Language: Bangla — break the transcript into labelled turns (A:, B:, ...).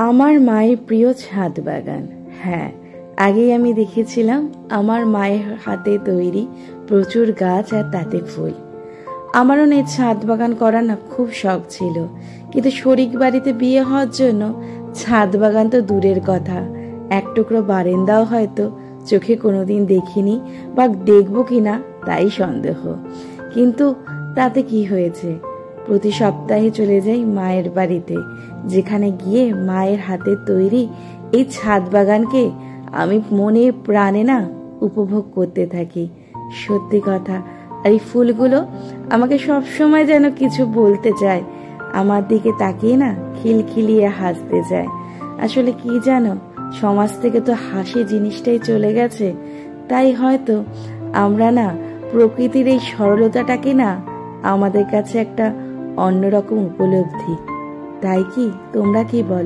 A: আমার মায়ের প্রিয় ছাদ বাগান। হ্যাঁ, আগেই আমি দেখেছিলাম আমার মায়ের হাতে তৈরি প্রচুর গাছ আর তাতে ফুল। আমারও না এই ছাদ বাগান করার না খুব শখ ছিল, কিন্তু শরিক বাড়িতে বিয়ে হওয়ার জন্য ছাদ বাগান তো দূরের কথা, এক টুকরো বারান্দাও হয়তো চোখে কোনোদিন দেখিনি বা দেখবো কিনা তাই সন্দেহ। কিন্তু তাতে কি হয়েছে, প্রতি সপ্তাহে চলে যাই মায়ের বাড়িতে, যেখানে গিয়ে মায়ের হাতে তৈরি এই ছাদ বাগানকে আমি মনে প্রাণে না উপভোগ করতে থাকি। সত্যি কথা, আর এই ফুলগুলো আমাকে সবসময় যেন কিছু বলতে চায়, আমার দিকে তাকিয়ে না খিলখিলিয়ে হাসতে চায়। আসলে কি জানো, সমাজ থেকে তো হাসি জিনিসটাই চলে গেছে, তাই হয়তো আমরা না প্রকৃতির এই সরলতাটাকে না আমাদের কাছে একটা অন্যরকম উপলব্ধি। তাই কি, তোমরা কি বলো?